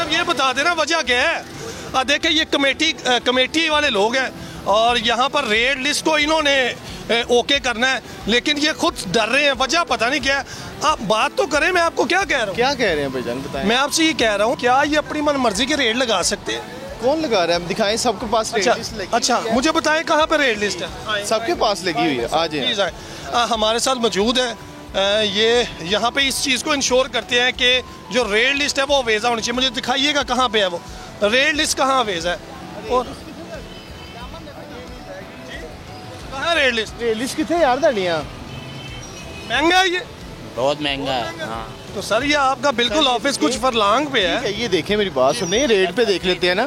सिर्फ ये बता देना वजह क्या है। देखिए ये कमेटी वाले लोग हैं और यहाँ पर रेट लिस्ट को इन्होंने ओके करना है, लेकिन ये खुद डर रहे हैं, वजह पता नहीं क्या है। आप बात तो करें, मैं आपको क्या कह रहा हूँ। क्या कह रहे हैं भाईजान, बताएं। मैं आपसे ये कह रहा हूँ, क्या ये अपनी मन मर्जी के रेट लगा सकते हैं? कौन लगा रहा है, हम दिखाएं, सबके पास रेट लिस्ट लगी। अच्छा मुझे बताएं कहाँ पे रेट लिस्ट है? सबके पास लगी हुई है, आ जाए। हमारे साथ मौजूद है, ये यहाँ पे इस चीज़ को इंश्योर करते हैं कि जो रेट लिस्ट है वो वेजा होनी चाहिए। मुझे दिखाइएगा कहाँ पे है वो रेट लिस्ट, कहाँ वेजा है और कहाँ रेट लिस्ट कितने यार दाड़ियाँ? महंगा है ये, बहुत महंगा है। हाँ। तो सर ये आपका बिल्कुल ऑफिस कुछ फरलांग पे है। ये देखें, मेरी बात सुनिए, रेट पे देख लेते हैं ना।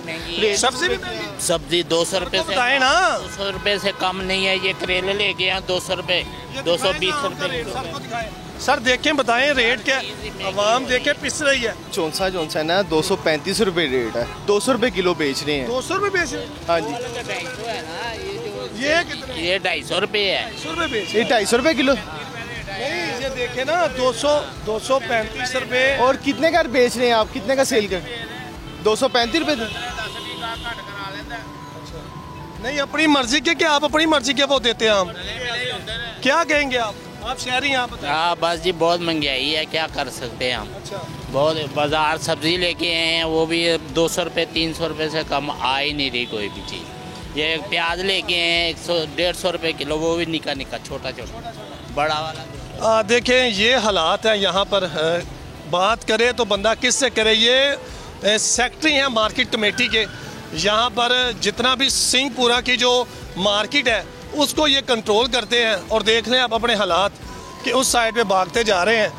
सब्जी भी सब्जी 200 रुपए से बताए ना, 200 रुपए से कम नहीं है। ये करेले लेके यहाँ 200 रुपए, 220 रुपए। सर देखें, बताएं रेट क्या है, आवाम देखे पिस रही है। चौंसा है ना, 235 रुपए रेट है, 200 रुपए किलो बेच रहे हैं। 200 रुपए बेच रहे हैं? हाँ जी। ये 250 रुपए है। 250 रुपए बेच, ये 250 रुपए किलो। नहीं ये देखे ना, 235 रुपए। और कितने का बेच रहे हैं आप, कितने का सेल कर? 235 रुपए। नहीं अपनी मर्जी के, क्या आप अपनी मर्जी के वो देते हैं हम? क्या कहेंगे आप शहरी हैं, आप बताएं। हाँ बस जी, बहुत महंगाई है, क्या कर सकते हैं हम। अच्छा। बहुत बाजार सब्जी लेके आए हैं, वो भी 200 रुपए 300 रुपए से कम आ ही नहीं रही कोई भी चीज़। ये प्याज लेके आए हैं 100-150 रुपए किलो, वो भी निका छोटा बड़ा वाला। देखें ये हालात है यहाँ पर। बात करे तो बंदा किससे करे। ये सेक्रेटरी हैं मार्केट कमेटी के, यहाँ पर जितना भी सिंहपुरा की जो मार्केट है उसको ये कंट्रोल करते हैं। और देख रहे हैं आप अपने हालात कि उस साइड पे भागते जा रहे हैं।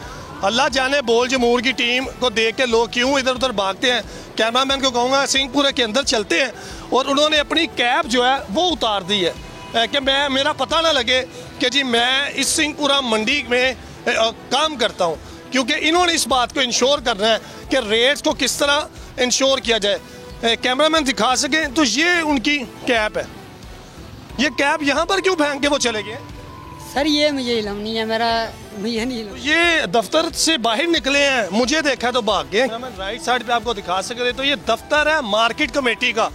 अल्लाह जाने बोल जमूर की टीम को देख के लोग क्यों इधर उधर भागते हैं। कैमरामैन को कहूँगा सिंहपुरा के अंदर चलते हैं, और उन्होंने अपनी कैब जो है वो उतार दी है कि मेरा पता ना लगे कि जी मैं इस सिंहपुरा मंडी में काम करता हूँ, क्योंकि इन्होंने इस बात को इंश्योर करना है कि रेट्स को किस तरह इंश्योर किया जाए। कैमरामैन दिखा सकें तो ये उनकी कैब है। ये कैब यहाँ पर क्यों फेंक के वो चले गए? सर ये मुझे इल्म नहीं है, मुझे नहीं इल्म। ये दफ्तर से बाहर निकले हैं, मुझे देखा तो भाग गए। राइट साइड पे आपको दिखा सके तो ये दफ्तर है मार्केट कमेटी का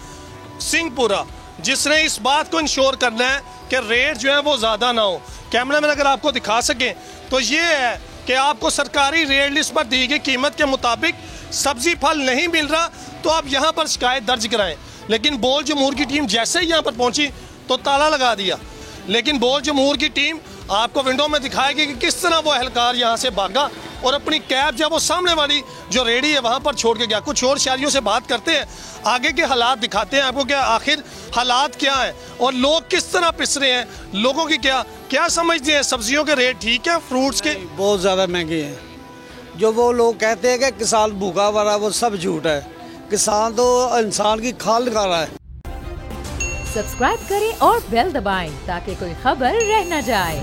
सिंहपुरा, जिसने इस बात को इंश्योर करना है कि रेट जो है वो ज़्यादा ना हो। कैमरामैन अगर आपको दिखा सकें तो ये है कि आपको सरकारी रेट लिस्ट पर दी गई कीमत के मुताबिक सब्जी फल नहीं मिल रहा तो आप यहाँ पर शिकायत दर्ज कराएं। लेकिन बोल जमूर की टीम जैसे ही यहाँ पर पहुँची तो ताला लगा दिया। लेकिन बोल जमूर की टीम आपको विंडो में दिखाएगी कि किस तरह वो एहलकार यहाँ से भागा और अपनी कैब जब वो सामने वाली जो रेडी है वहाँ पर छोड़ के गया। कुछ और शहरियों से बात करते हैं, आगे के हालात दिखाते हैं आपको, क्या आखिर हालात क्या हैं और लोग किस तरह पिस रहे हैं। लोगों की क्या समझते हैं, सब्जियों के रेट ठीक है, फ्रूट्स के बहुत ज़्यादा महंगे हैं। जो वो लोग कहते हैं कि किसान भूखा मरा, वो सब झूठ है। किसान तो इंसान की खाल निकाल रहा है। सब्सक्राइब करें और बेल दबाएं ताकि कोई खबर रह न जाए।